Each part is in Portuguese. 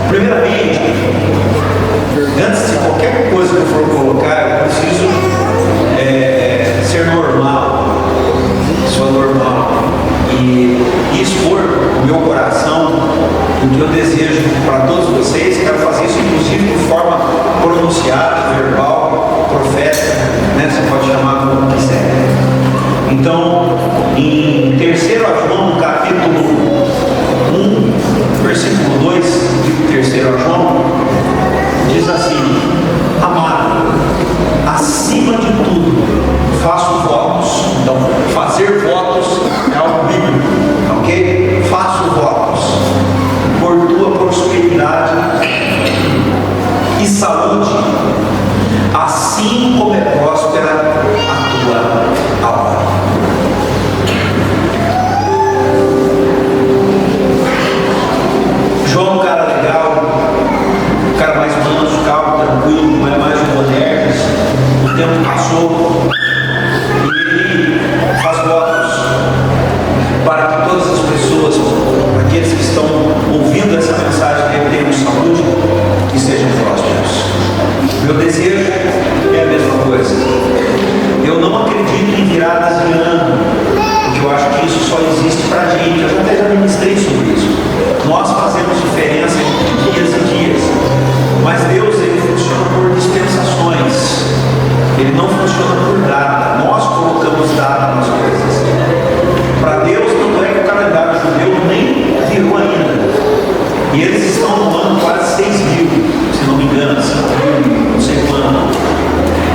Primeiramente, antes de qualquer coisa que eu for colocar, eu preciso ser normal, sou normal, e expor o meu coração, o que eu desejo para todos vocês. Quero fazer isso inclusive de forma pronunciada, verbal, profética, né? Você pode chamar como quiser. Então, em 3 João, capítulo 1, versículo 2 de 3 João, diz assim: amado, acima de tudo, faço votos. Então, fazer votos é algo bíblico, ok? Faço votos por tua prosperidade e saúde, assim como é próspera a tua alma. João é um cara legal, um cara mais manso, calmo, tranquilo, não é mais um Bonerves. O tempo passou e ele faz votos para que todas as pessoas, aqueles que estão ouvindo essa mensagem, que tenham saúde e sejam prósperos. Meu desejo é a mesma coisa. Eu não acredito em viradas de ano, porque eu acho que isso só existe para a gente. Eu até já ministrei sobre isso. Nós fazemos diferença entre dias e dias, mas Deus, ele funciona por dispensações, ele não funciona por data. Nós colocamos data nas coisas. Para Deus, não é que o calendário judeu nem virou ainda, e eles estão no ano quase 6.000, se não me engano, 5.000, não sei quando.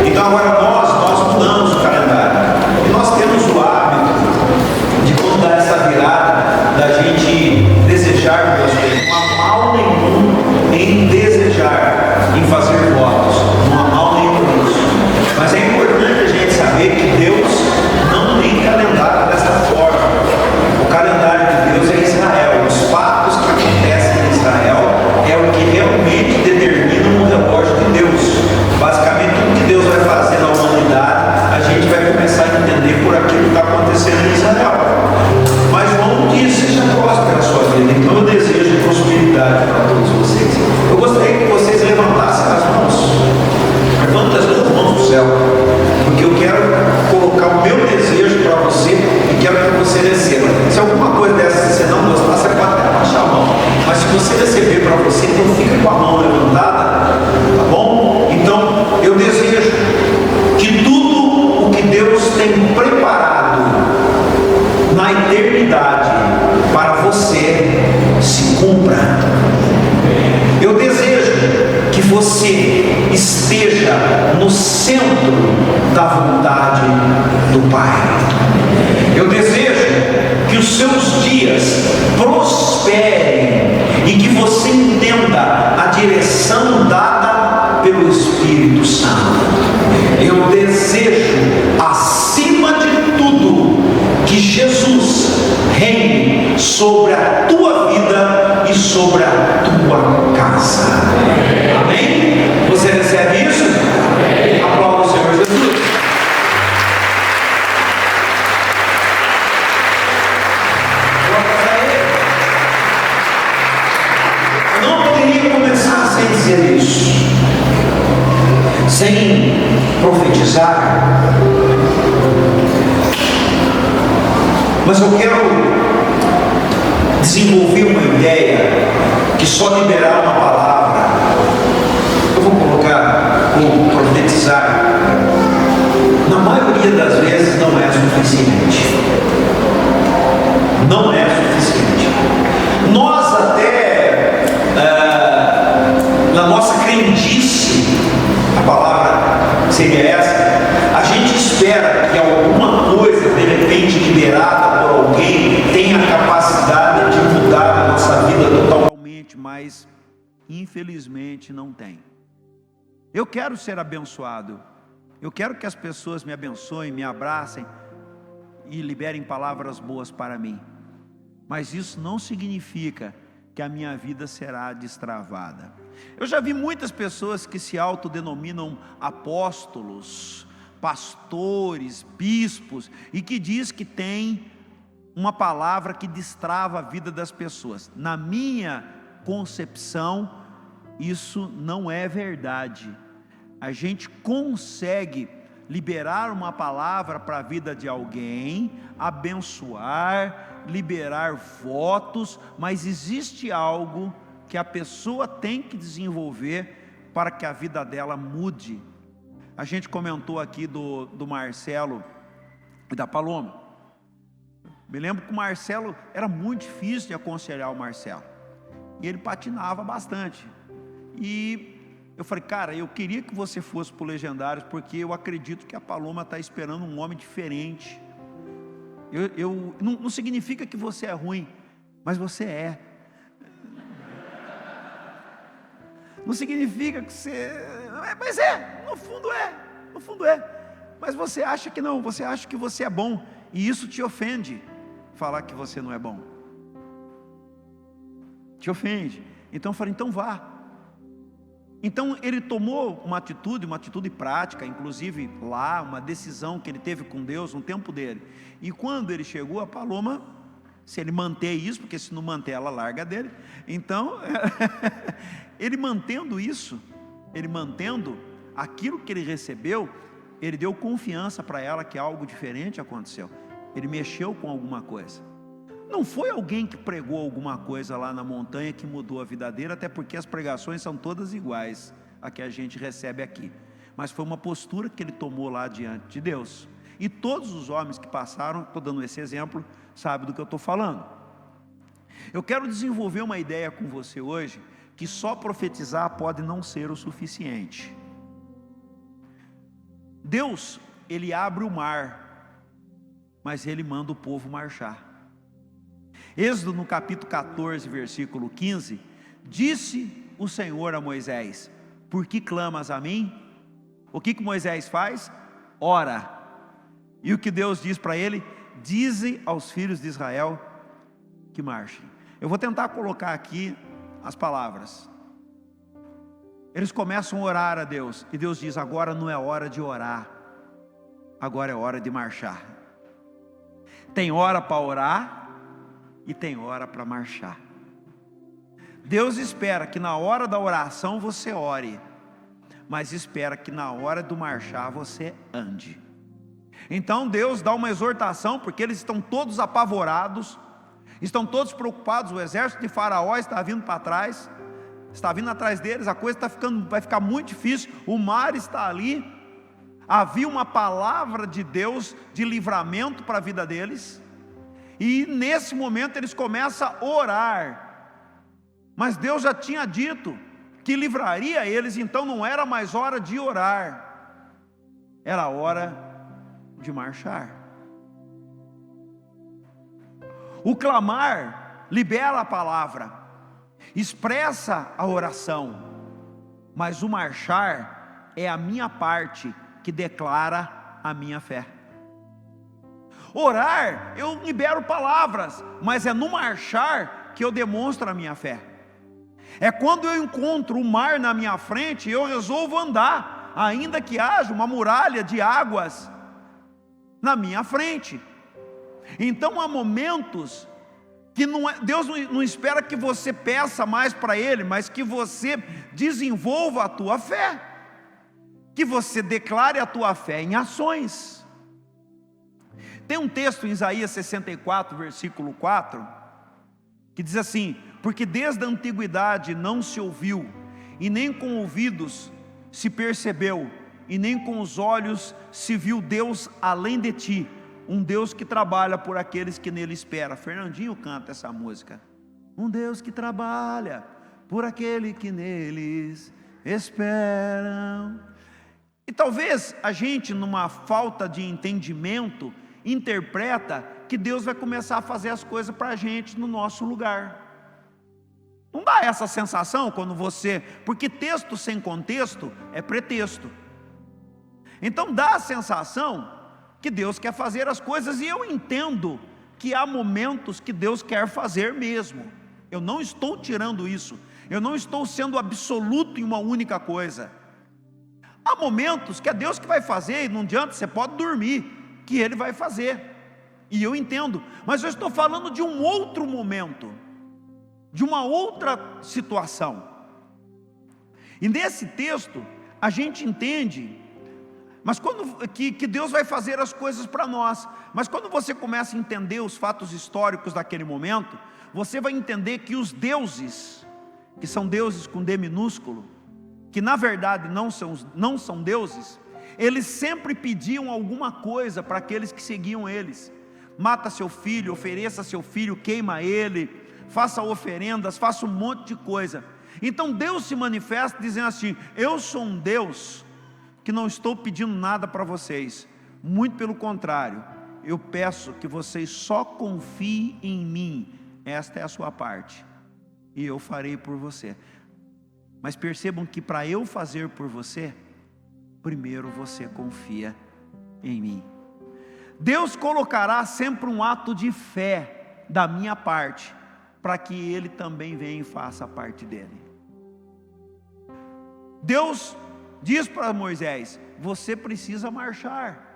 Então agora nós mudamos o calendário, e nós temos o hábito de, quando dá essa virada, da gente desejar Deus bem. Não há mal nenhum em desejar, em fazer votos, não há mal nenhum nisso. Mas é importante a gente saber que Deus não tem calendário dessa forma. O calendário de Deus é Israel. Os fatos que acontecem em Israel é o que realmente determina o relógio de Deus. Basicamente, tudo que Deus vai fazer na humanidade, a gente vai começar a entender por aquilo que está acontecendo em Israel. Mas João diz: seja próspera a sua vida. Então eu desejo prosperidade para todos vocês. Eu gostaria que vocês levantassem as mãos. Levanta as duas mãos para o céu, porque eu quero colocar o meu desejo para você e quero que você receba. Se alguma coisa dessa você não gostar, você pode até baixar a mão. Mas se você receber para você, então fica com a mão levantada, tá bom? Então eu desejo que tudo o que Deus tem preparado na eternidade para você se cumpra. Eu desejo que você esteja no centro da vontade do Pai. Eu desejo que os seus dias prosperem e que você entenda a direção dada pelo Espírito Santo. Eu desejo, acima de tudo, que Jesus reine sobre a tua vida e sobre a tua casa. Amém? Você recebe isso? Aplauda o Senhor Jesus. Eu não poderia começar sem dizer isso, sem profetizar. Mas eu quero desenvolver uma ideia que só liberar uma palavra, eu vou colocar como profetizar, na maioria das vezes não é suficiente. Não é suficiente. Nós até, na nossa crendice, a palavra seria essa, a gente espera que alguma coisa, de repente liberada por alguém, tenha a capacidade de mudar a nossa vida totalmente, mas infelizmente não tem. Eu quero ser abençoado, eu quero que as pessoas me abençoem, me abracem e liberem palavras boas para mim, mas isso não significa que a minha vida será destravada. Eu já vi muitas pessoas que se autodenominam apóstolos, pastores, bispos, e que diz que tem uma palavra que destrava a vida das pessoas. Na minha concepção, isso não é verdade. A gente consegue liberar uma palavra para a vida de alguém, abençoar, liberar votos, mas existe algo que a pessoa tem que desenvolver para que a vida dela mude. A gente comentou aqui do Marcelo e da Paloma. Me lembro que o Marcelo, era muito difícil de aconselhar o Marcelo, e ele patinava bastante, e eu falei, cara, eu queria que você fosse para o Legendários, porque eu acredito que a Paloma está esperando um homem diferente. Não significa que você é ruim, mas você é. Não significa que você... Mas no fundo é. Mas você acha que não, você acha que você é bom, e isso te ofende, falar que você não é bom. Te ofende. Então eu falei, então vá. Então ele tomou uma atitude prática, inclusive lá, uma decisão que ele teve com Deus no tempo dele. E quando ele chegou, a Paloma, se ele manter isso, porque se não manter ela larga dele, então, ele mantendo isso, ele mantendo aquilo que ele recebeu, ele deu confiança para ela que algo diferente aconteceu. Ele mexeu com alguma coisa. Não foi alguém que pregou alguma coisa lá na montanha que mudou a vida dele, até porque as pregações são todas iguais a que a gente recebe aqui. Mas foi uma postura que ele tomou lá diante de Deus. E todos os homens que passaram, estou dando esse exemplo, sabem do que eu estou falando. Eu quero desenvolver uma ideia com você hoje, que só profetizar pode não ser o suficiente. Deus, Ele abre o mar, mas Ele manda o povo marchar. Êxodo no capítulo 14, versículo 15, disse o Senhor a Moisés, por que clamas a mim? O que Moisés faz? Ora. E o que Deus diz para ele? Dize aos filhos de Israel que marchem. Eu vou tentar colocar aqui as palavras. Eles começam a orar a Deus, e Deus diz, agora não é hora de orar, agora é hora de marchar. Tem hora para orar, e tem hora para marchar. Deus espera que na hora da oração você ore, mas espera que na hora do marchar você ande. Então Deus dá uma exortação, porque eles estão todos apavorados, estão todos preocupados, o exército de Faraó está vindo para trás, está vindo atrás deles, a coisa vai ficar muito difícil, o mar está ali, havia uma palavra de Deus de livramento para a vida deles, e nesse momento eles começam a orar, mas Deus já tinha dito que livraria eles, então não era mais hora de orar, era hora de marchar. O clamar libera a palavra, expressa a oração, mas o marchar é a minha parte que declara a minha fé. Orar, eu libero palavras, mas é no marchar que eu demonstro a minha fé. É quando eu encontro o mar na minha frente, eu resolvo andar, ainda que haja uma muralha de águas na minha frente. Então há momentos que Deus não espera que você peça mais para Ele, mas que você desenvolva a tua fé, que você declare a tua fé em ações. Tem um texto em Isaías 64, versículo 4, que diz assim, porque desde a antiguidade não se ouviu, e nem com ouvidos se percebeu, e nem com os olhos se viu Deus além de ti, um Deus que trabalha por aqueles que nele esperam. Fernandinho canta essa música, um Deus que trabalha por aquele que neles esperam. E talvez a gente, numa falta de entendimento, interpreta que Deus vai começar a fazer as coisas para a gente no nosso lugar. Não dá essa sensação quando você... Porque texto sem contexto é pretexto. Então dá a sensação que Deus quer fazer as coisas, e eu entendo que há momentos que Deus quer fazer mesmo. Eu não estou tirando isso. Eu não estou sendo absoluto em uma única coisa. Há momentos que é Deus que vai fazer, e não adianta, você pode dormir, que Ele vai fazer. E eu entendo, mas eu estou falando de um outro momento, de uma outra situação. E nesse texto, a gente entende, mas que Deus vai fazer as coisas para nós. Mas quando você começa a entender os fatos históricos daquele momento, você vai entender que os deuses, que são deuses com D minúsculo, que na verdade não são deuses, eles sempre pediam alguma coisa para aqueles que seguiam eles. Mata seu filho, ofereça seu filho, queima ele, faça oferendas, faça um monte de coisa. Então Deus se manifesta dizendo assim: eu sou um Deus que não estou pedindo nada para vocês, muito pelo contrário, eu peço que vocês só confiem em mim, esta é a sua parte, e eu farei por você. Mas percebam que para eu fazer por você, primeiro você confia em mim. Deus colocará sempre um ato de fé da minha parte, para que Ele também venha e faça a parte dele. Deus diz para Moisés: você precisa marchar,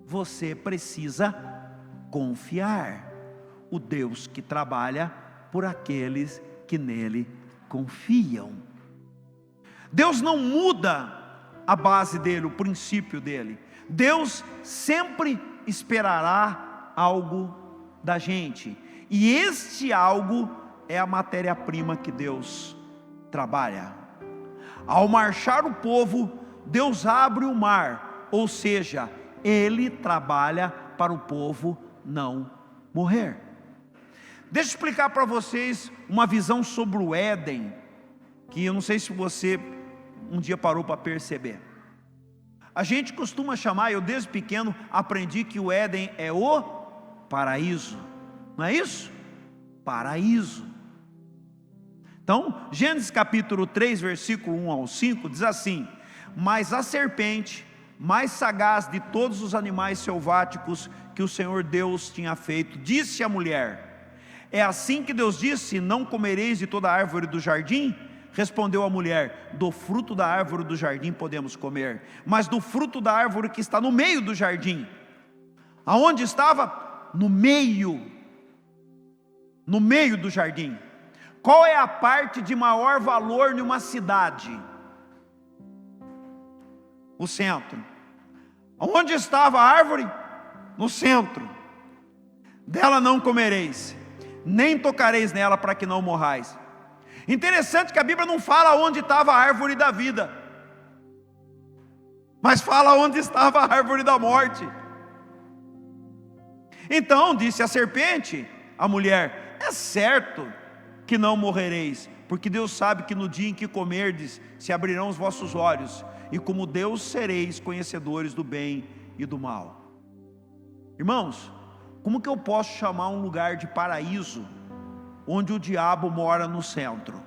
você precisa confiar. O Deus que trabalha por aqueles que nele confiam. Deus não muda a base dele, o princípio dele. Deus sempre esperará algo da gente, e este algo é a matéria-prima que Deus trabalha. Ao marchar o povo, Deus abre o mar, ou seja, Ele trabalha para o povo não morrer. Deixa eu explicar para vocês uma visão sobre o Éden, que eu não sei se você um dia parou para perceber. A gente costuma chamar, eu desde pequeno aprendi que o Éden é o paraíso, não é isso? Paraíso. Então, Gênesis capítulo 3, versículo 1 ao 5, diz assim: mas a serpente, mais sagaz de todos os animais selváticos que o Senhor Deus tinha feito, disse à mulher: é assim que Deus disse, não comereis de toda a árvore do jardim? Respondeu a mulher: do fruto da árvore do jardim podemos comer, mas do fruto da árvore que está no meio do jardim. Aonde estava? No meio do jardim. Qual é a parte de maior valor numa cidade? O centro. Onde estava a árvore? No centro. Dela não comereis, nem tocareis nela, para que não morrais. Interessante que a Bíblia não fala onde estava a árvore da vida, mas fala onde estava a árvore da morte. Então disse a serpente à mulher: é certo que não morrereis, porque Deus sabe que no dia em que comerdes, se abrirão os vossos olhos, e como Deus sereis conhecedores do bem e do mal. Irmãos, como que eu posso chamar um lugar de paraíso onde o diabo mora no centro?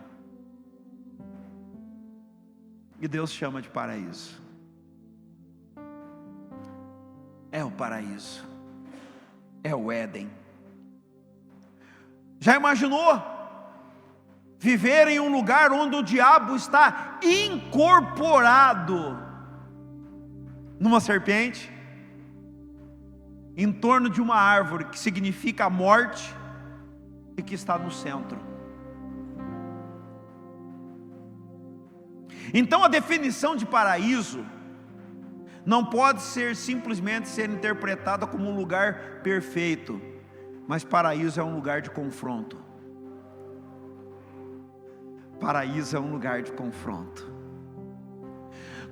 E Deus chama de paraíso. É o paraíso, é o Éden. Já imaginou viver em um lugar onde o diabo está incorporado numa serpente, em torno de uma árvore que significa a morte e que está no centro? Então a definição de paraíso não pode simplesmente ser interpretada como um lugar perfeito, mas paraíso é um lugar de confronto. Paraíso é um lugar de confronto.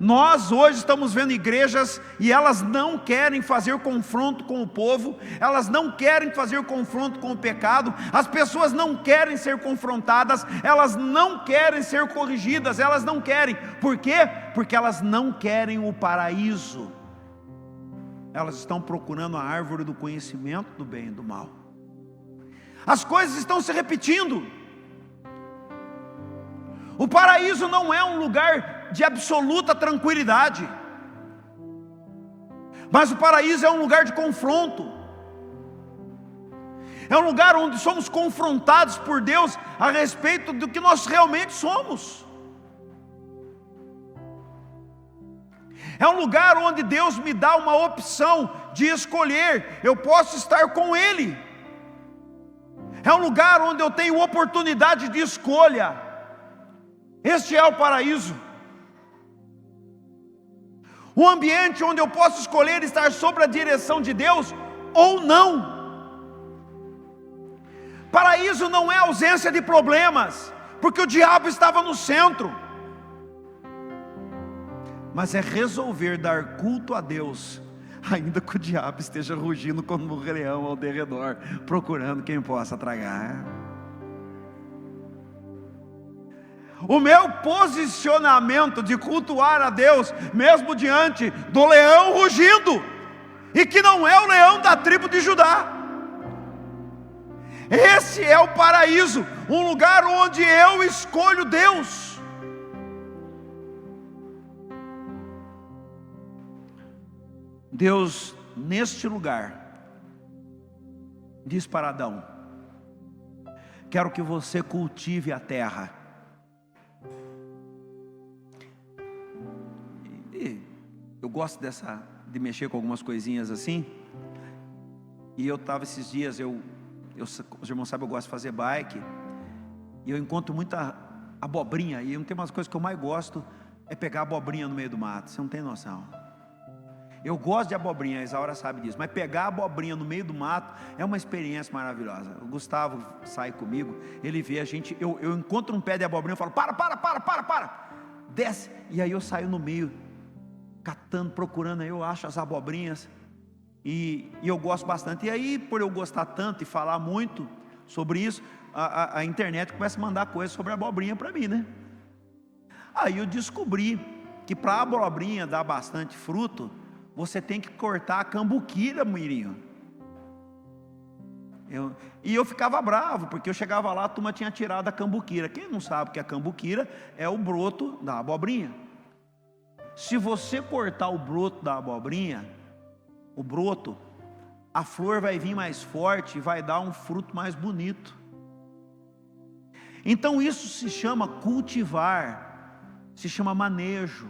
Nós hoje estamos vendo igrejas e elas não querem fazer confronto com o povo, elas não querem fazer confronto com o pecado, as pessoas não querem ser confrontadas, elas não querem ser corrigidas, elas não querem. Por quê? Porque elas não querem o paraíso. Elas estão procurando a árvore do conhecimento do bem e do mal. As coisas estão se repetindo. O paraíso não é um lugar de absoluta tranquilidade, mas o paraíso é um lugar de confronto. É um lugar onde somos confrontados por Deus a respeito do que nós realmente somos. É um lugar onde Deus me dá uma opção de escolher. Eu posso estar com Ele. É um lugar onde eu tenho oportunidade de escolha. Este é o paraíso. Um ambiente onde eu posso escolher estar sob a direção de Deus ou não. Paraíso não é ausência de problemas, porque o diabo estava no centro. Mas é resolver dar culto a Deus, ainda que o diabo esteja rugindo como um leão ao derredor, procurando quem possa tragar. O meu posicionamento de cultuar a Deus, mesmo diante do leão rugindo, e que não é o leão da tribo de Judá. Esse é o paraíso, um lugar onde eu escolho Deus. Deus, neste lugar, diz para Adão: quero que você cultive a terra. E eu gosto de mexer com algumas coisinhas assim. E eu estava esses dias, os irmãos sabem, eu gosto de fazer bike. E eu encontro muita abobrinha. E tem umas coisas que eu mais gosto, é pegar abobrinha no meio do mato. Você não tem noção. Eu gosto de abobrinha, a Isaura sabe disso, mas pegar a abobrinha no meio do mato é uma experiência maravilhosa. O Gustavo sai comigo, ele vê a gente, eu encontro um pé de abobrinha, eu falo, para, desce, e aí eu saio no meio, catando, procurando, aí eu acho as abobrinhas, e eu gosto bastante. E aí, por eu gostar tanto e falar muito sobre isso, a internet começa a mandar coisas sobre a abobrinha para mim, né? Aí eu descobri que para a abobrinha dar bastante fruto, você tem que cortar a cambuquira, Mirinho. E eu ficava bravo, porque eu chegava lá, a turma tinha tirado a cambuquira. Quem não sabe que a cambuquira é o broto da abobrinha. Se você cortar o broto da abobrinha, o broto, a flor vai vir mais forte e vai dar um fruto mais bonito. Então isso se chama cultivar, se chama manejo.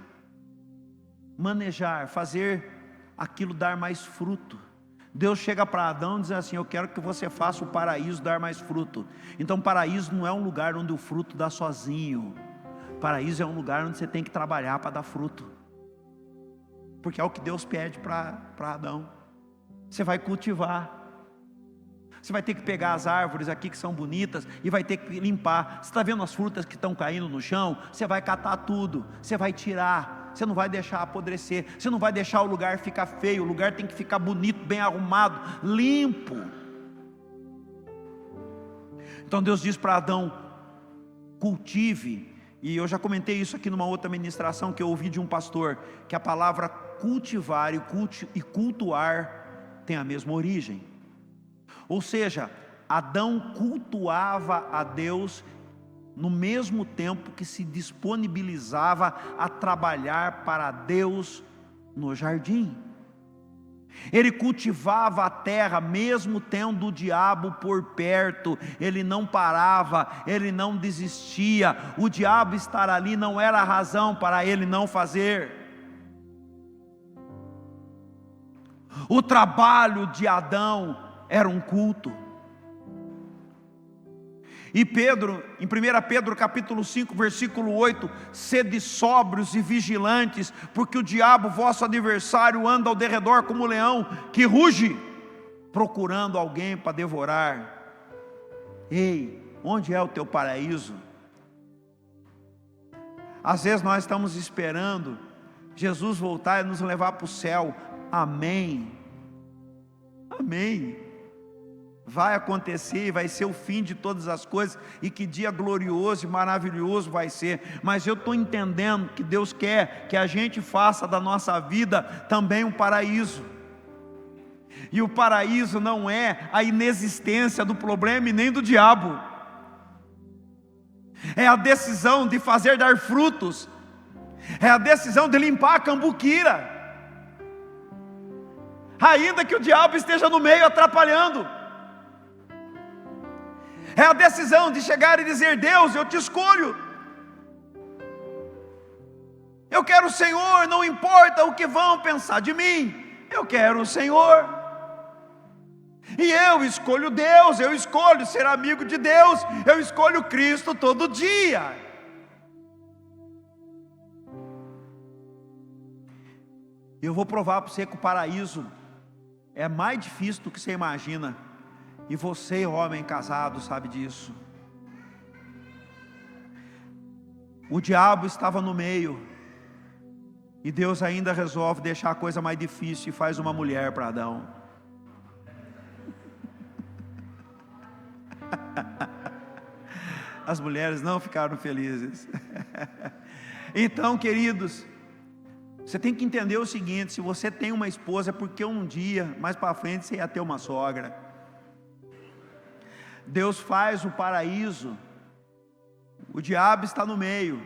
Manejar, fazer aquilo dar mais fruto. Deus chega para Adão e diz assim: eu quero que você faça o paraíso dar mais fruto. Então paraíso não é um lugar onde o fruto dá sozinho. Paraíso é um lugar onde você tem que trabalhar para dar fruto, porque é o que Deus pede para Adão. Você vai cultivar. Você vai ter que pegar as árvores aqui que são bonitas e vai ter que limpar. Você está vendo as frutas que estão caindo no chão? Você vai catar tudo, você vai tirar. Você não vai deixar apodrecer, você não vai deixar o lugar ficar feio. O lugar tem que ficar bonito, bem arrumado, limpo. Então Deus diz para Adão: cultive. E eu já comentei isso aqui numa outra ministração que eu ouvi de um pastor, que a palavra cultivar e cultuar tem a mesma origem. Ou seja, Adão cultuava a Deus no mesmo tempo que se disponibilizava a trabalhar para Deus no jardim. Ele cultivava a terra, mesmo tendo o diabo por perto. Ele não parava, ele não desistia. O diabo estar ali não era a razão para ele não fazer. O trabalho de Adão era um culto. E Pedro, em 1 Pedro capítulo 5, versículo 8, sede sóbrios e vigilantes, porque o diabo, vosso adversário, anda ao derredor como um leão que ruge, procurando alguém para devorar. Ei, onde é o teu paraíso? Às vezes nós estamos esperando Jesus voltar e nos levar para o céu. Amém, amém. Vai acontecer, vai ser o fim de todas as coisas, e que dia glorioso e maravilhoso vai ser. Mas eu estou entendendo que Deus quer que a gente faça da nossa vida também um paraíso. E o paraíso não é a inexistência do problema e nem do diabo. É a decisão de fazer dar frutos. É a decisão de limpar a cambuquira, ainda que o diabo esteja no meio atrapalhando. É a decisão de chegar e dizer: Deus, eu te escolho. Eu quero o Senhor, não importa o que vão pensar de mim, eu quero o Senhor. E eu escolho Deus, eu escolho ser amigo de Deus, eu escolho Cristo todo dia. Eu vou provar para você que o paraíso é mais difícil do que você imagina. E você, homem casado, sabe disso. O diabo estava no meio, e Deus ainda resolve deixar a coisa mais difícil e faz uma mulher para Adão. As mulheres não ficaram felizes. Então, queridos, você tem que entender o seguinte: se você tem uma esposa, é porque um dia, mais para frente, você ia ter uma sogra. Deus faz o paraíso, o diabo está no meio,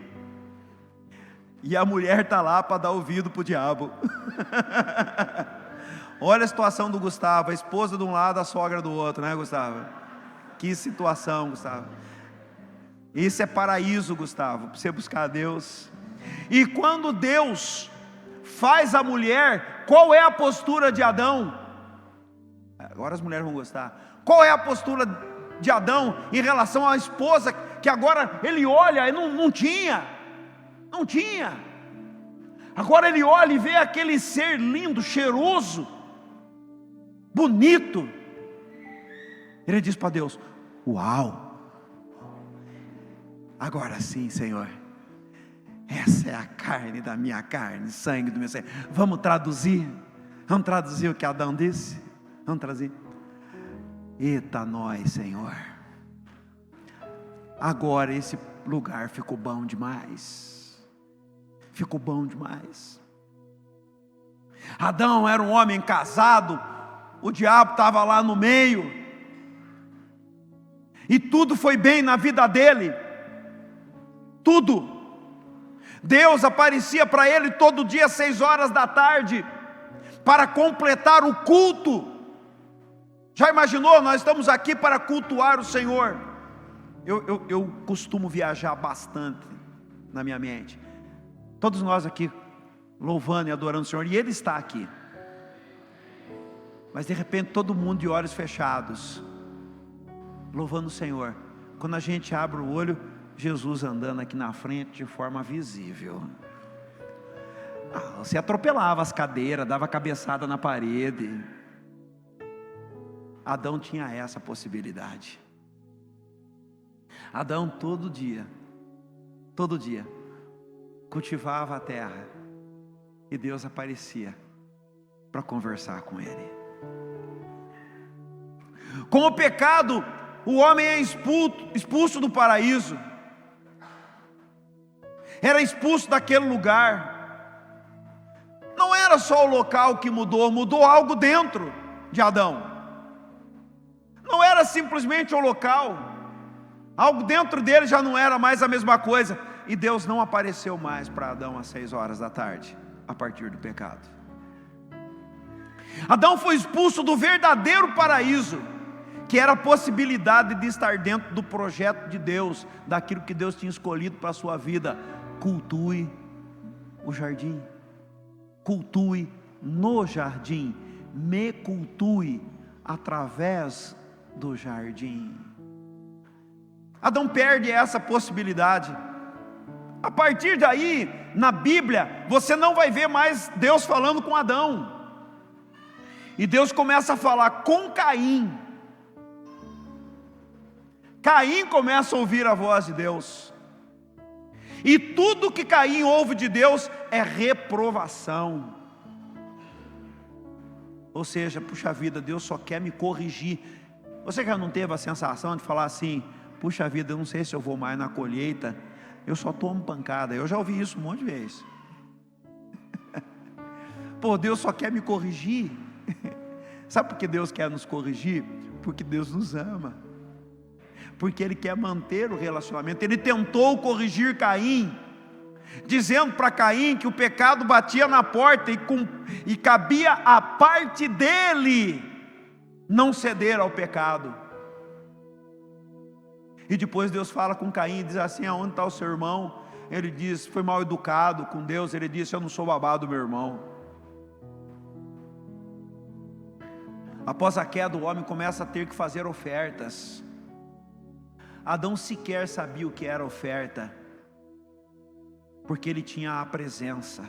e a mulher está lá para dar ouvido para o diabo. Olha a situação do Gustavo, a esposa de um lado, a sogra do outro, né, Gustavo? Que situação, Gustavo. Isso é paraíso, Gustavo, para você buscar a Deus. E quando Deus faz a mulher, qual é a postura de Adão? Agora as mulheres vão gostar. Qual é a postura de Adão em relação à esposa, que agora ele olha e não tinha. Agora ele olha e vê aquele ser lindo, cheiroso, bonito. Ele diz para Deus: uau, agora sim, Senhor, essa é a carne da minha carne, sangue do meu sangue. Vamos traduzir o que Adão disse? Vamos traduzir. Eita nós, Senhor, agora esse lugar ficou bom demais. Ficou bom demais. Adão era um homem casado, o diabo estava lá no meio, e tudo foi bem na vida dele, tudo. Deus aparecia para ele todo dia às 6 horas da tarde, para completar o culto. Já imaginou? Nós estamos aqui para cultuar o Senhor. Eu costumo viajar bastante na minha mente. Todos nós aqui louvando e adorando o Senhor, e Ele está aqui. Mas de repente todo mundo de olhos fechados, louvando o Senhor. Quando a gente abre o olho, Jesus andando aqui na frente de forma visível. Você atropelava as cadeiras, dava cabeçada na parede. Adão tinha essa possibilidade. Adão todo dia, cultivava a terra, e Deus aparecia para conversar com ele. Com o pecado, o homem é expulso do paraíso, era expulso daquele lugar. Não era só o local que mudou algo dentro de Adão. Não era simplesmente o local, algo dentro dele já não era mais a mesma coisa. E Deus não apareceu mais para Adão às 6 horas da tarde, a partir do pecado. Adão foi expulso do verdadeiro paraíso, que era a possibilidade de estar dentro do projeto de Deus, daquilo que Deus tinha escolhido para a sua vida. Cultue o jardim, cultue no jardim, me cultue através do jardim. Adão perde essa possibilidade. A partir daí, na Bíblia, você não vai ver mais Deus falando com Adão, e Deus começa a falar com Caim. Caim começa a ouvir a voz de Deus, e tudo que Caim ouve de Deus é reprovação. Ou seja, puxa vida, Deus só quer me corrigir. Você já não teve a sensação de falar assim: puxa vida, eu não sei se eu vou mais na colheita, eu só tomo pancada? Eu já ouvi isso um monte de vezes. Pô, Deus só quer me corrigir. Sabe por que Deus quer nos corrigir? Porque Deus nos ama, porque Ele quer manter o relacionamento. Ele tentou corrigir Caim, dizendo para Caim que o pecado batia na porta, e cabia a parte dele não ceder ao pecado. E depois Deus fala com Caim e diz assim: aonde está o seu irmão? ele diz, foi mal educado com Deus, ele disse, eu não sou babá do meu irmão. Após a queda, o homem começa a ter que fazer ofertas. Adão sequer sabia o que era oferta, porque ele tinha a presença.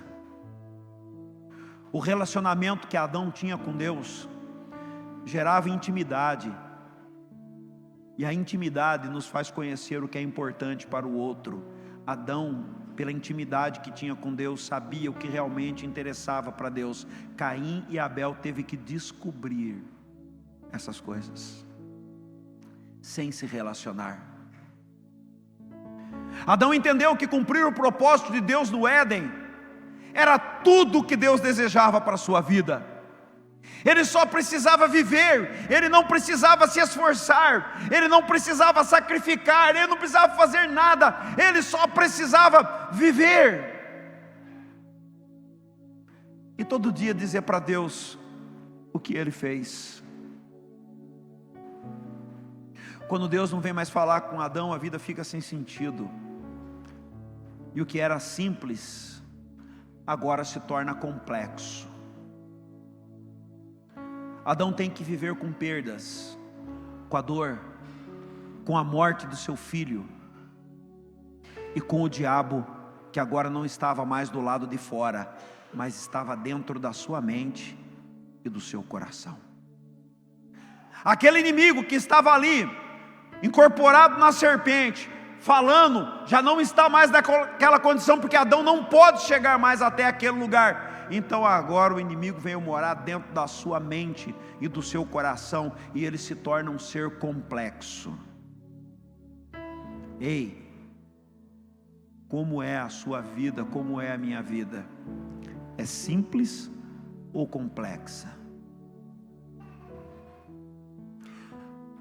O relacionamento que Adão tinha com Deus gerava intimidade, e a intimidade nos faz conhecer o que é importante para o outro. Adão, pela intimidade que tinha com Deus, sabia o que realmente interessava para Deus. Caim e Abel teve que descobrir essas coisas, sem se relacionar. Adão entendeu que cumprir o propósito de Deus no Éden era tudo o que Deus desejava para a sua vida. Ele só precisava viver, ele não precisava se esforçar, ele não precisava sacrificar, ele não precisava fazer nada, ele só precisava viver. E todo dia dizer para Deus o que ele fez. Quando Deus não vem mais falar com Adão, a vida fica sem sentido. E o que era simples, agora se torna complexo. Adão tem que viver com perdas, com a dor, com a morte do seu filho, e com o diabo, que agora não estava mais do lado de fora, mas estava dentro da sua mente e do seu coração. Aquele inimigo que estava ali, incorporado na serpente, falando, já não está mais naquela condição, porque Adão não pode chegar mais até aquele lugar. Então agora o inimigo veio morar dentro da sua mente e do seu coração, e ele se torna um ser complexo. Ei, como é a sua vida, como é a minha vida? É simples ou complexa?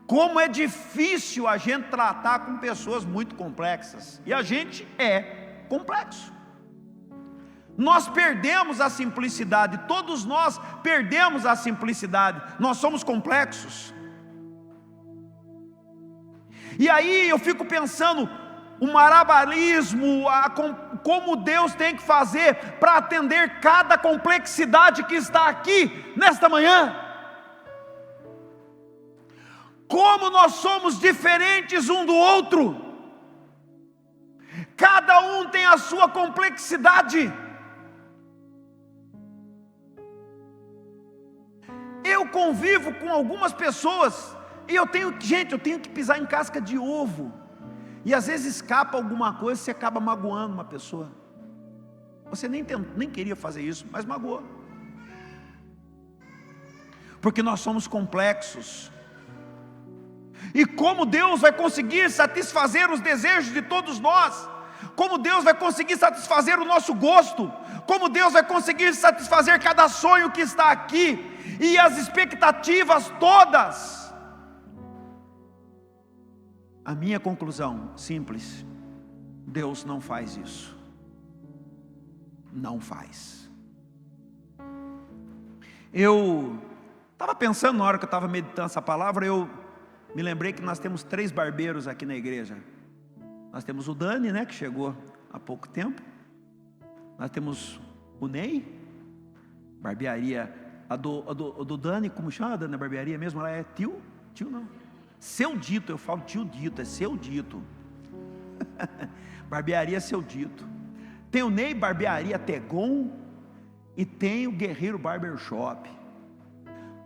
Como é difícil a gente tratar com pessoas muito complexas, e a gente é complexo. Nós perdemos a simplicidade, todos nós perdemos a simplicidade, nós somos complexos. E aí eu fico pensando, o malabarismo, como Deus tem que fazer para atender cada complexidade que está aqui nesta manhã. Como nós somos diferentes um do outro, cada um tem a sua complexidade. Eu convivo com algumas pessoas e eu tenho que pisar em casca de ovo, e às vezes escapa alguma coisa, você acaba magoando uma pessoa. Você nem queria fazer isso, mas magoou, porque nós somos complexos. E como Deus vai conseguir satisfazer os desejos de todos nós? Como Deus vai conseguir satisfazer o nosso gosto? Como Deus vai conseguir satisfazer cada sonho que está aqui? E as expectativas todas? A minha conclusão, simples: Deus não faz isso. Não faz. Eu estava pensando na hora que eu estava meditando essa palavra, eu me lembrei que nós temos 3 barbeiros aqui na igreja. Nós temos o Dani, né, que chegou há pouco tempo. Nós temos o Ney, barbearia. A do Dani, como chama a Dani, a barbearia mesmo? Ela é tio não. Seu Dito, eu falo tio Dito, é Seu Dito. Barbearia Seu Dito. Tem o Ney, barbearia Tegon, e tem o Guerreiro Barbershop.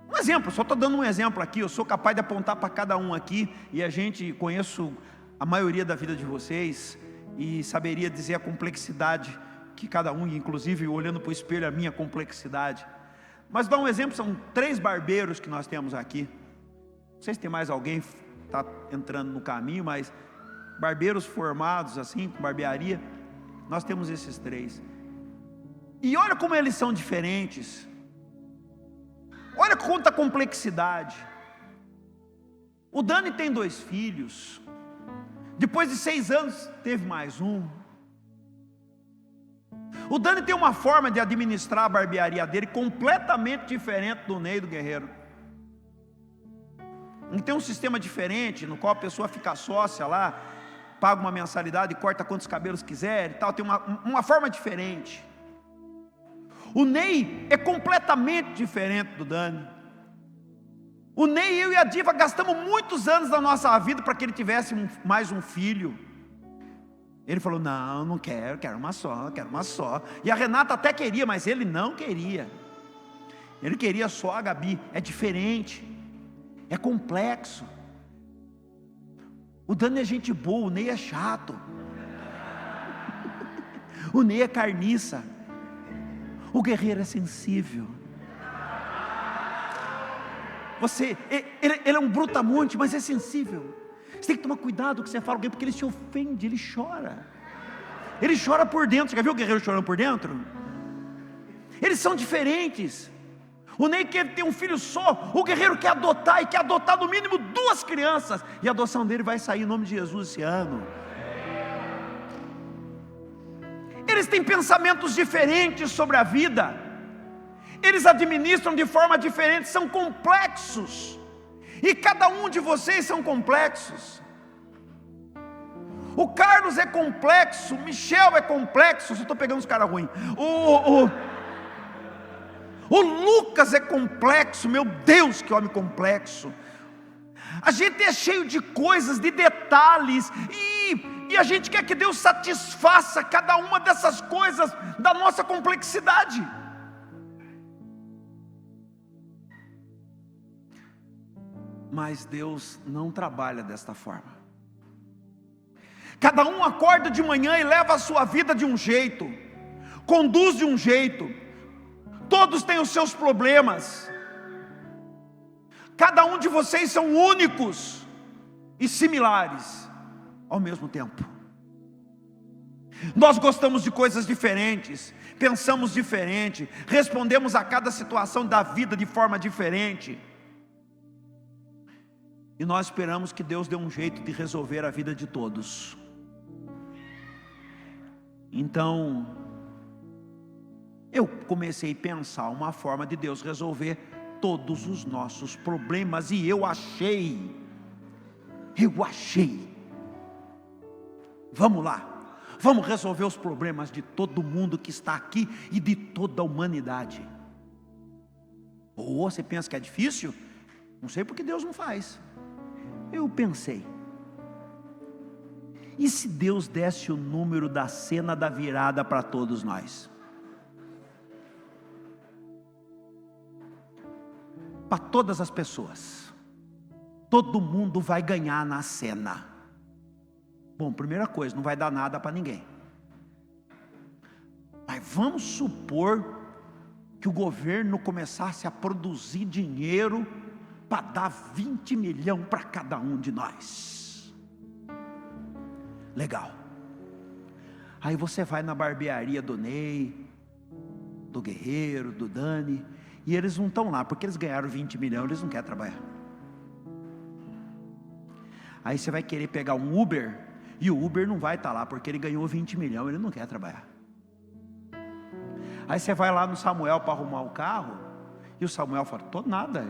Um exemplo, só estou dando um exemplo aqui, eu sou capaz de apontar para cada um aqui, e conheço a maioria da vida de vocês, e saberia dizer a complexidade que cada um, inclusive olhando para o espelho, a minha complexidade. Mas dá um exemplo, são 3 barbeiros que nós temos aqui. Não sei se tem mais alguém que está entrando no caminho, mas barbeiros formados assim, com barbearia, nós temos esses 3. E olha como eles são diferentes. Olha quanta complexidade. O Dani tem 2 filhos. Depois de 6 anos, teve mais um. O Dani tem uma forma de administrar a barbearia dele completamente diferente do Ney, do Guerreiro. Ele tem um sistema diferente, no qual a pessoa fica sócia lá. paga uma mensalidade e corta quantos cabelos quiser e tal, tem uma forma diferente. O Ney é completamente diferente do Dani. O Ney, eu e a Diva gastamos muitos anos da nossa vida para que ele tivesse mais um filho. Ele falou: não quero uma só. E a Renata até queria, mas ele não queria. Ele queria só a Gabi. É diferente, é complexo. O Dani é gente boa, o Ney é chato. O Ney é carniça. O guerreiro é sensível. Ele é um brutamonte, mas é sensível. Você tem que tomar cuidado com o que você fala alguém, porque ele se ofende, ele chora. Ele chora por dentro. Você já viu o guerreiro chorando por dentro? Eles são diferentes. O Ney quer ter um filho só. O guerreiro quer adotar, e quer adotar no mínimo 2 crianças. E a adoção dele vai sair em nome de Jesus esse ano. Eles têm pensamentos diferentes sobre a vida. Eles administram de forma diferente, são complexos. E cada um de vocês são complexos. O Carlos é complexo, o Michel é complexo. Eu estou pegando os caras ruins. O Lucas é complexo. Meu Deus, que homem complexo. A gente é cheio de coisas, de detalhes, e a gente quer que Deus satisfaça cada uma dessas coisas da nossa complexidade. Mas Deus não trabalha desta forma. Cada um acorda de manhã e leva a sua vida de um jeito, conduz de um jeito. Todos têm os seus problemas. Cada um de vocês são únicos e similares ao mesmo tempo. Nós gostamos de coisas diferentes, pensamos diferente, respondemos a cada situação da vida de forma diferente. E nós esperamos que Deus dê um jeito de resolver a vida de todos. Então, eu comecei a pensar uma forma de Deus resolver todos os nossos problemas. E eu achei. Vamos lá. Vamos resolver os problemas de todo mundo que está aqui e de toda a humanidade. Ou você pensa que é difícil? Não sei porque Deus não faz. Eu pensei, e se Deus desse o número da cena da virada para todos nós? Para todas as pessoas. Todo mundo vai ganhar na cena. Bom, primeira coisa, não vai dar nada para ninguém. Mas vamos supor que o governo começasse a produzir dinheiro para dar 20 milhões para cada um de nós. Legal. Aí você vai na barbearia do Ney, do Guerreiro, do Dani, e eles não estão lá, porque eles ganharam 20 milhões, eles não querem trabalhar. Aí você vai querer pegar um Uber, e o Uber não vai estar lá, porque ele ganhou 20 milhões, ele não quer trabalhar. Aí você vai lá no Samuel para arrumar o carro, e o Samuel fala: tô nada,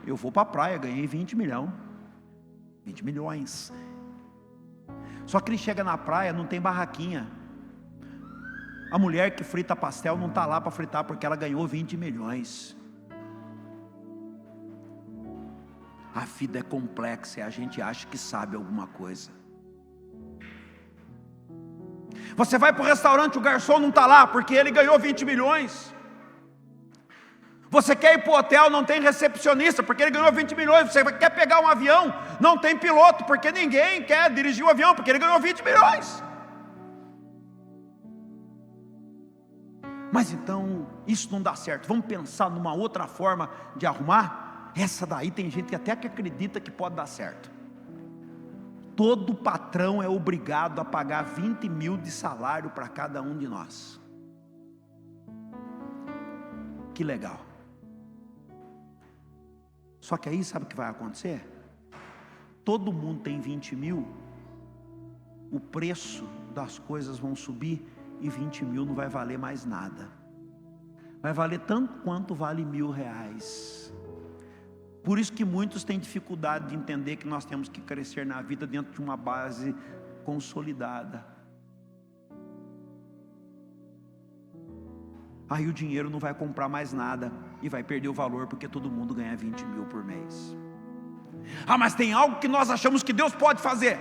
eu vou para a praia, ganhei 20 milhões. 20 milhões. Só que ele chega na praia, não tem barraquinha. A mulher que frita pastel não está lá para fritar, porque ela ganhou 20 milhões. A vida é complexa e a gente acha que sabe alguma coisa. Você vai para o restaurante, o garçom não está lá, porque ele ganhou 20 milhões. Você quer ir para o hotel, não tem recepcionista, porque ele ganhou 20 milhões. Você quer pegar um avião, não tem piloto, porque ninguém quer dirigir o avião, porque ele ganhou 20 milhões. Mas então, isso não dá certo. Vamos pensar numa outra forma de arrumar? Essa daí tem gente que até que acredita que pode dar certo. Todo patrão é obrigado a pagar 20 mil de salário para cada um de nós. Que legal. Só que aí sabe o que vai acontecer? Todo mundo tem 20 mil, o preço das coisas vão subir e 20 mil não vai valer mais nada. Vai valer tanto quanto vale R$1.000. Por isso que muitos têm dificuldade de entender que nós temos que crescer na vida dentro de uma base consolidada. Aí o dinheiro não vai comprar mais nada e vai perder o valor, porque todo mundo ganha 20 mil por mês. Ah, mas tem algo que nós achamos que Deus pode fazer.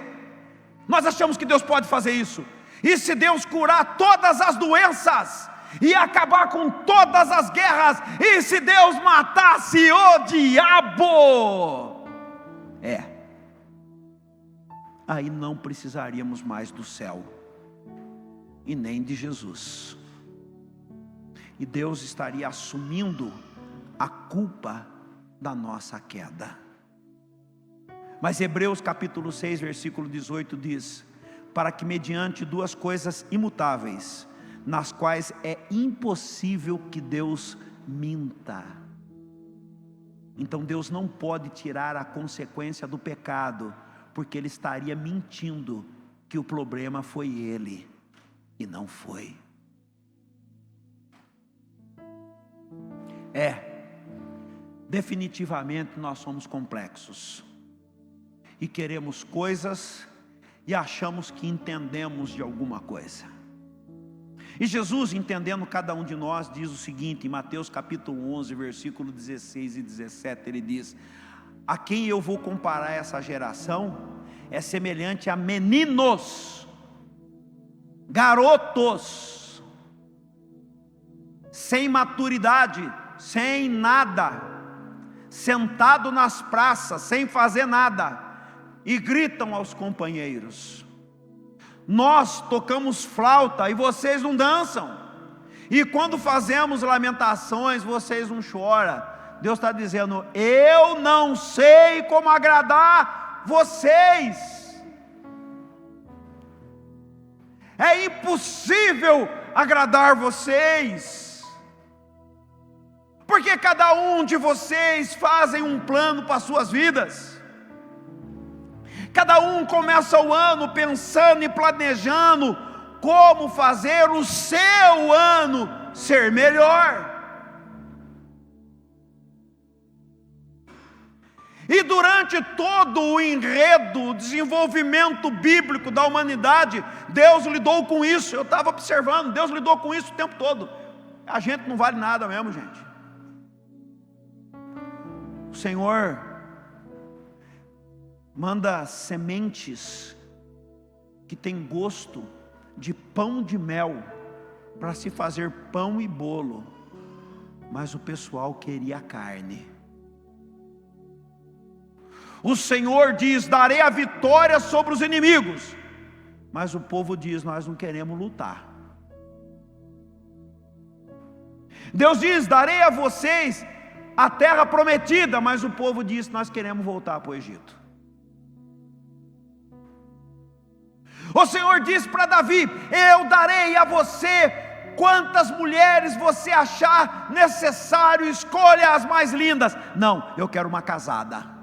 Nós achamos que Deus pode fazer isso. E se Deus curar todas as doenças e acabar com todas as guerras, e se Deus matasse o diabo, aí não precisaríamos mais do céu e nem de Jesus, e Deus estaria assumindo a culpa da nossa queda. Mas Hebreus capítulo 6 versículo 18 diz: para que mediante duas coisas imutáveis, nas quais é impossível que Deus minta. Então Deus não pode tirar a consequência do pecado, porque Ele estaria mentindo que o problema foi Ele, e não foi. Definitivamente nós somos complexos, e queremos coisas, e achamos que entendemos de alguma coisa. E Jesus, entendendo cada um de nós, diz o seguinte, em Mateus capítulo 11, versículo 16 e 17, Ele diz: a quem eu vou comparar essa geração, é semelhante a meninos, garotos, sem maturidade, sem nada, sentado nas praças, sem fazer nada, e gritam aos companheiros: nós tocamos flauta e vocês não dançam, e quando fazemos lamentações vocês não choram. Deus está dizendo: eu não sei como agradar vocês, é impossível agradar vocês, porque cada um de vocês fazem um plano para as suas vidas. Cada um começa o ano pensando e planejando como fazer o seu ano ser melhor. E durante todo o enredo, o desenvolvimento bíblico da humanidade, Deus lidou com isso. Eu estava observando, Deus lidou com isso o tempo todo. A gente não vale nada mesmo, gente. O Senhor manda sementes que tem gosto de pão de mel para se fazer pão e bolo, mas o pessoal queria carne. O Senhor diz: darei a vitória sobre os inimigos, mas o povo diz: nós não queremos lutar. Deus diz: darei a vocês a terra prometida, mas o povo diz: nós queremos voltar para o Egito. O Senhor diz para Davi: eu darei a você quantas mulheres você achar necessário, escolha as mais lindas. Não, eu quero uma casada.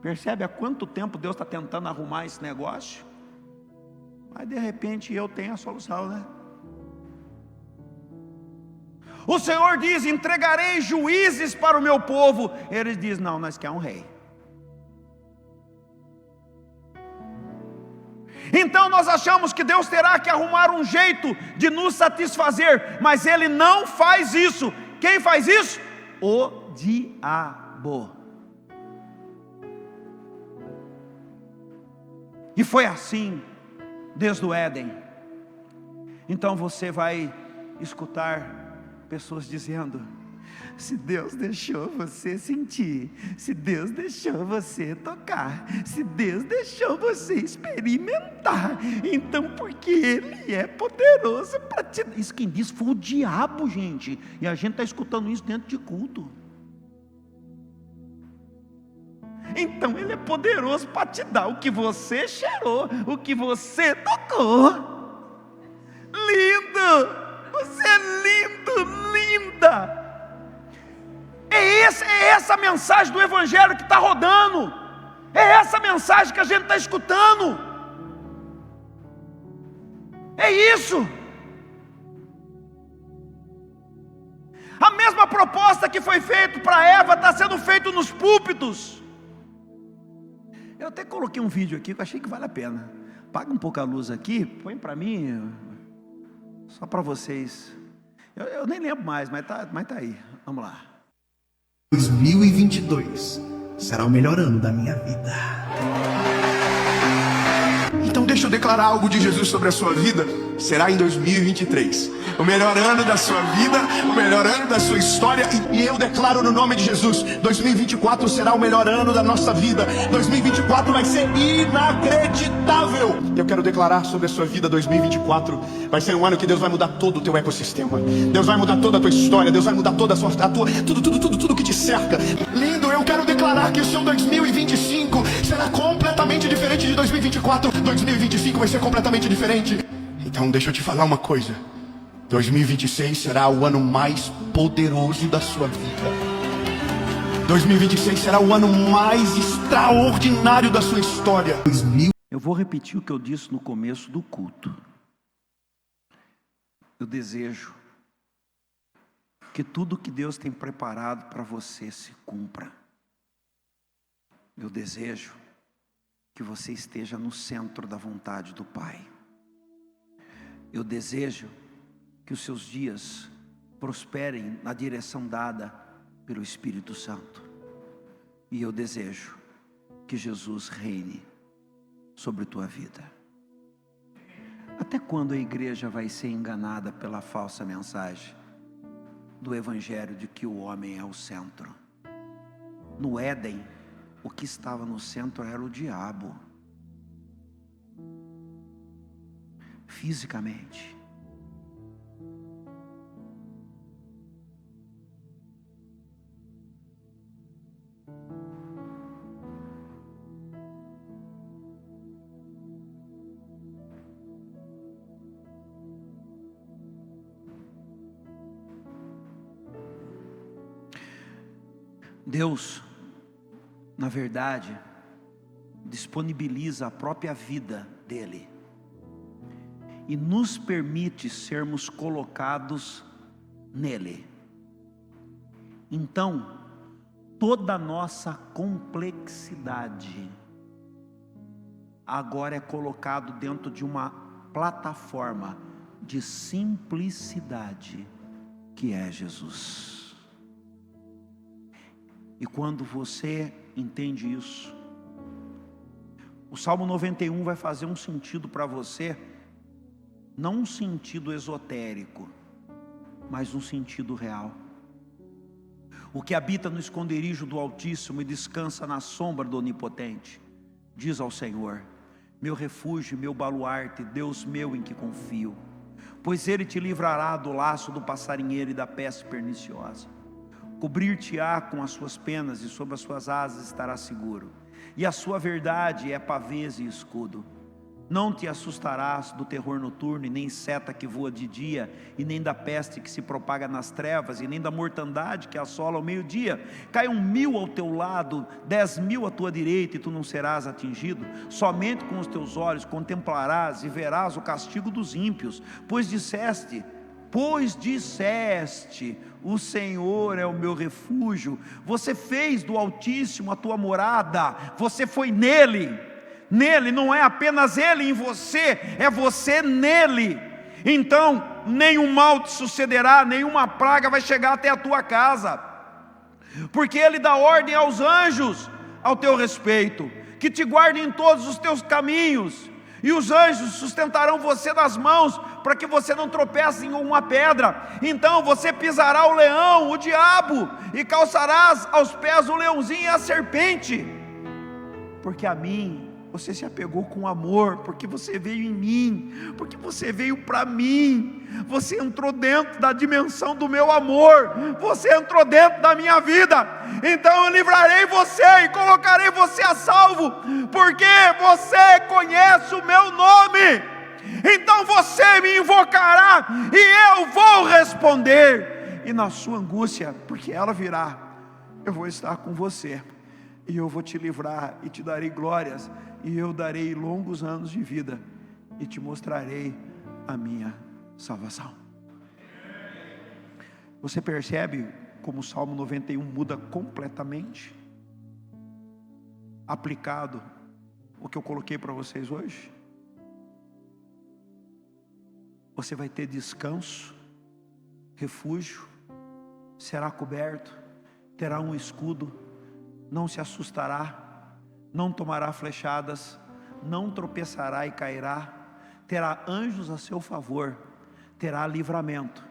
Percebe há quanto tempo Deus está tentando arrumar esse negócio? Mas de repente eu tenho a solução, né? O Senhor diz: entregarei juízes para o meu povo. Eles dizem: não, nós queremos um rei. Então nós achamos que Deus terá que arrumar um jeito de nos satisfazer, mas Ele não faz isso. Quem faz isso? O diabo. E foi assim desde o Éden. Então você vai escutar pessoas dizendo: se Deus deixou você sentir, se Deus deixou você tocar, se Deus deixou você experimentar, então porque Ele é poderoso para te... Isso quem disse foi o diabo, gente. E a gente está escutando isso dentro de culto. Então Ele é poderoso para te dar o que você cheirou, o que você tocou. Lindo! Você é lindo, linda! É essa a mensagem do Evangelho que está rodando. É essa a mensagem que a gente está escutando. É isso. A mesma proposta que foi feita para Eva está sendo feita nos púlpitos. Eu até coloquei um vídeo aqui que eu achei que vale a pena. Paga um pouco a luz aqui, põe para mim, só para vocês. Eu nem lembro mais, mas tá aí. Vamos lá. 2022 será o melhor ano da minha vida. Então deixa eu declarar algo de Jesus sobre a sua vida. Será em 2023 o melhor ano da sua vida, o melhor ano da sua história. E eu declaro no nome de Jesus, 2024 será o melhor ano da nossa vida. 2024 vai ser inacreditável. Eu quero declarar sobre a sua vida, 2024 vai ser um ano que Deus vai mudar todo o teu ecossistema. Deus vai mudar toda a tua história. Deus vai mudar toda a tua tudo que te cerca. Lindo, eu quero declarar que o seu 2025 será completamente diferente de 2024. 2025 vai ser completamente diferente. Então deixa eu te falar uma coisa. 2026 será o ano mais poderoso da sua vida. 2026 será o ano mais extraordinário da sua história. Eu vou repetir o que eu disse no começo do culto. Eu desejo que tudo que Deus tem preparado para você se cumpra. Eu desejo que você esteja no centro da vontade do Pai. Eu desejo que os seus dias prosperem na direção dada pelo Espírito Santo. E eu desejo que Jesus reine sobre tua vida. Até quando a igreja vai ser enganada pela falsa mensagem do Evangelho de que o homem é o centro? No Éden, o que estava no centro era o diabo, fisicamente. Deus, na verdade, disponibiliza a própria vida dele e nos permite sermos colocados nele. Então, toda a nossa complexidade agora é colocado dentro de uma plataforma de simplicidade que é Jesus. E quando você entende isso, o Salmo 91 vai fazer um sentido para você, não um sentido esotérico, mas um sentido real. O que habita no esconderijo do Altíssimo e descansa na sombra do Onipotente, diz ao Senhor: meu refúgio, meu baluarte, Deus meu em que confio, pois Ele te livrará do laço do passarinheiro e da peste perniciosa. Cobrir-te-á com as suas penas e sob as suas asas estarás seguro. E a sua verdade é pavês e escudo. Não te assustarás do terror noturno, e nem seta que voa de dia, e nem da peste que se propaga nas trevas, e nem da mortandade que assola ao meio-dia. Cai 1.000 ao teu lado, 10.000 à tua direita, e tu não serás atingido. Somente com os teus olhos contemplarás e verás o castigo dos ímpios, pois disseste, o Senhor é o meu refúgio. Você fez do Altíssimo a tua morada, você foi nele. Nele, não é apenas ele em você, é você nele. Então, nenhum mal te sucederá, nenhuma praga vai chegar até a tua casa, porque ele dá ordem aos anjos ao teu respeito, que te guardem em todos os teus caminhos. E os anjos sustentarão você nas mãos, para que você não tropece em uma pedra. Então você pisará o leão, o diabo, e calçarás aos pés o leãozinho e a serpente. Porque a mim você se apegou com amor, porque você veio em mim, porque você veio para mim, você entrou dentro da dimensão do meu amor, você entrou dentro da minha vida. Então eu livrarei você e colocarei você a salvo, porque você conhece o meu nome. Então você me invocará e eu vou responder, e na sua angústia, porque ela virá, eu vou estar com você, e eu vou te livrar e te darei glórias, e eu darei longos anos de vida e te mostrarei a minha salvação. Você percebe como o Salmo 91 muda completamente, aplicado o que eu coloquei para vocês hoje? Você vai ter descanso, refúgio, será coberto, terá um escudo, não se assustará, não tomará flechadas, não tropeçará e cairá, terá anjos a seu favor, terá livramento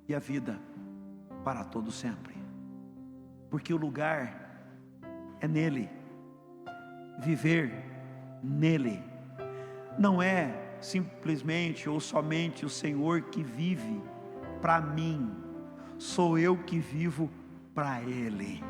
e a vida para todo sempre, porque o lugar é nele, viver nele, não é simplesmente ou somente o Senhor que vive para mim, sou eu que vivo para Ele.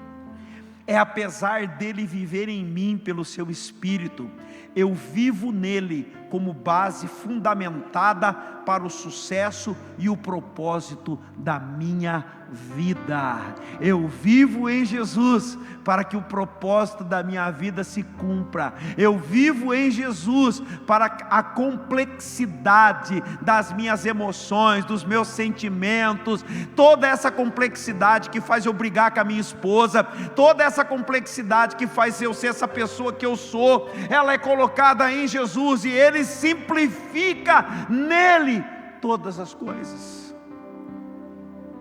É apesar dele viver em mim pelo seu Espírito, eu vivo nele como base fundamentada para o sucesso e o propósito da minha vida. Eu vivo em Jesus para que o propósito da minha vida se cumpra. Eu vivo em Jesus para a complexidade das minhas emoções, dos meus sentimentos, toda essa complexidade que faz eu brigar com a minha esposa, toda essa complexidade que faz eu ser essa pessoa que eu sou, ela é colocada em Jesus, e Ele simplifica nele todas as coisas,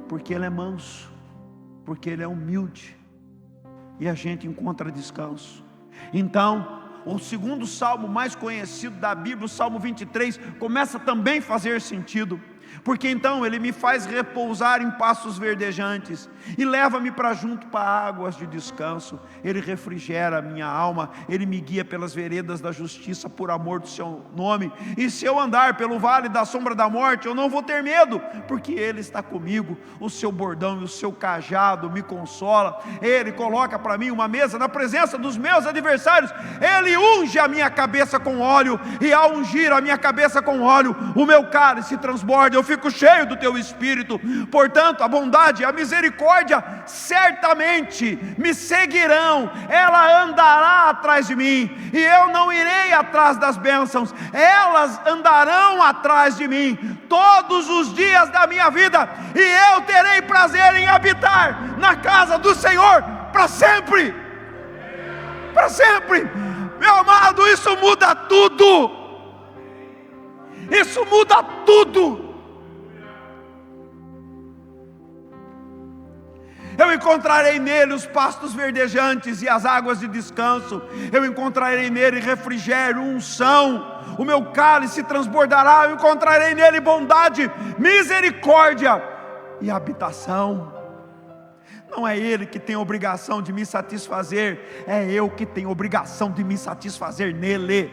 porque Ele é manso, porque Ele é humilde, e a gente encontra descanso. Então, o segundo salmo mais conhecido da Bíblia, o Salmo 23, começa também a fazer sentido, porque então Ele me faz repousar em pastos verdejantes, e leva-me para junto para águas de descanso. Ele refrigera a minha alma, Ele me guia pelas veredas da justiça, por amor do seu nome. E se eu andar pelo vale da sombra da morte, eu não vou ter medo, porque Ele está comigo. O seu bordão e o seu cajado me consola. Ele coloca para mim uma mesa na presença dos meus adversários. Ele unge a minha cabeça com óleo, e ao ungir a minha cabeça com óleo, o meu cálice transborda. Eu fico cheio do teu Espírito. Portanto, a bondade e a misericórdia certamente me seguirão, ela andará atrás de mim, e eu não irei atrás das bênçãos, elas andarão atrás de mim todos os dias da minha vida, e eu terei prazer em habitar na casa do Senhor para sempre. Para sempre. Meu amado, isso muda tudo. Isso muda tudo. Eu encontrarei nele os pastos verdejantes e as águas de descanso. Eu encontrarei nele refrigério, unção. O meu cálice transbordará. Eu encontrarei nele bondade, misericórdia e habitação. Não é Ele que tem obrigação de me satisfazer, é eu que tenho obrigação de me satisfazer nele.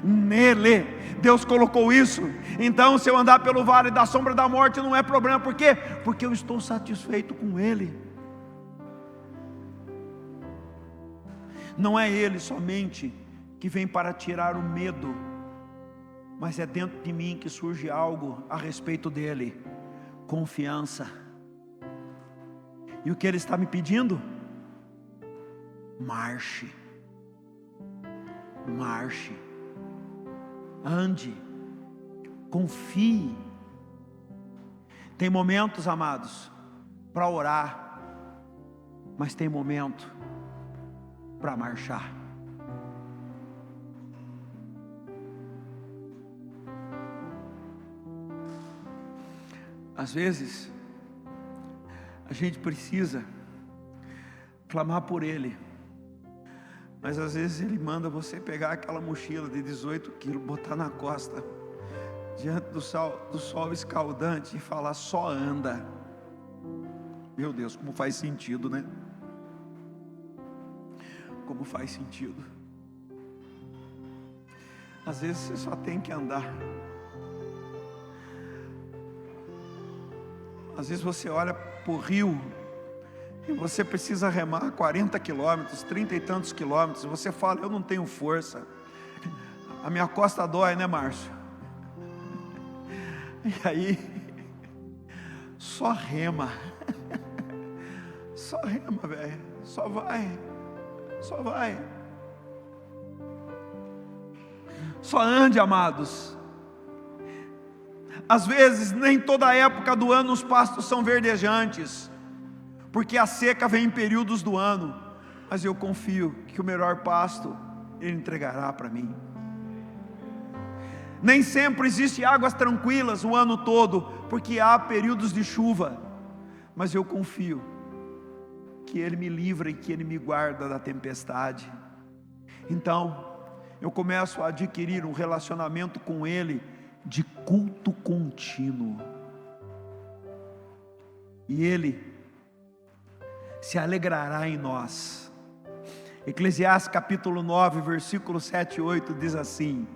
Nele, Deus colocou isso. Então, se eu andar pelo vale da sombra da morte, não é problema. Por quê? Porque eu estou satisfeito com Ele. Não é Ele somente que vem para tirar o medo, mas é dentro de mim que surge algo a respeito dele: confiança. E o que Ele está me pedindo? Marche. Marche. Ande. Confie. Tem momentos, amados, para orar, mas tem momento para marchar. Às vezes a gente precisa clamar por Ele, mas às vezes Ele manda você pegar aquela mochila de 18 quilos, botar na costa, diante do sol escaldante, e falar: só anda. Meu Deus, como faz sentido, né? Como faz sentido. Às vezes você só tem que andar. Às vezes você olha para o rio e você precisa remar 40 quilômetros, 30 e tantos quilômetros, e você fala: eu não tenho força, a minha costa dói, né, Márcio? E aí, só rema, só rema, velho, só vai, só ande, amados. Às vezes, nem toda época do ano os pastos são verdejantes, porque a seca vem em períodos do ano, mas eu confio que o melhor pasto Ele entregará para mim. Nem sempre existem águas tranquilas o ano todo, porque há períodos de chuva, mas eu confio que Ele me livra e que Ele me guarda da tempestade. Então, eu começo a adquirir um relacionamento com Ele de culto contínuo, e Ele se alegrará em nós. Eclesiastes capítulo 9, versículo 7 e 8 diz assim: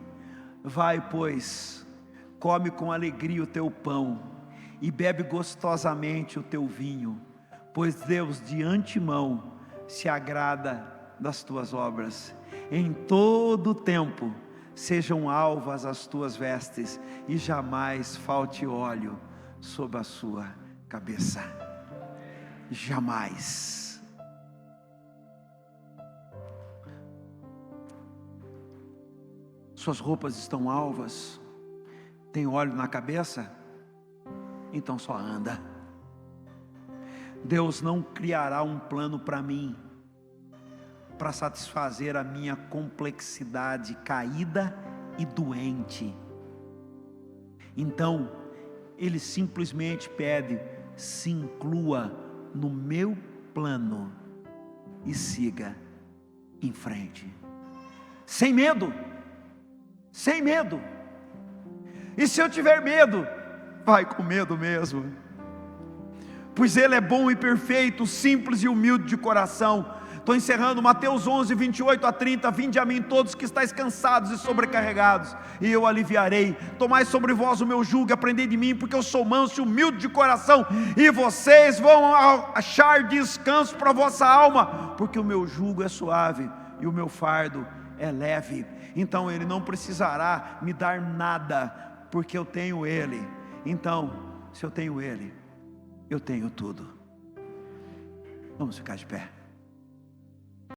vai, pois, come com alegria o teu pão, e bebe gostosamente o teu vinho, pois Deus de antemão se agrada das tuas obras. Em todo o tempo sejam alvas as tuas vestes, e jamais falte óleo sobre a sua cabeça. Jamais. Suas roupas estão alvas, tem óleo na cabeça, então só anda. Deus não criará um plano para mim, para satisfazer a minha complexidade caída e doente. Então, Ele simplesmente pede: se inclua no meu plano e siga em frente, sem medo, sem medo. E se eu tiver medo, vai com medo mesmo, pois Ele é bom e perfeito, simples e humilde de coração. Estou encerrando. Mateus 11, 28 a 30, vinde a mim todos que estáis cansados e sobrecarregados, e eu aliviarei. Tomai sobre vós o meu jugo, aprendei de mim, porque eu sou manso e humilde de coração, e vocês vão achar descanso para a vossa alma, porque o meu jugo é suave e o meu fardo é leve. Então Ele não precisará me dar nada, porque eu tenho Ele. Então, se eu tenho Ele, eu tenho tudo. Vamos ficar de pé.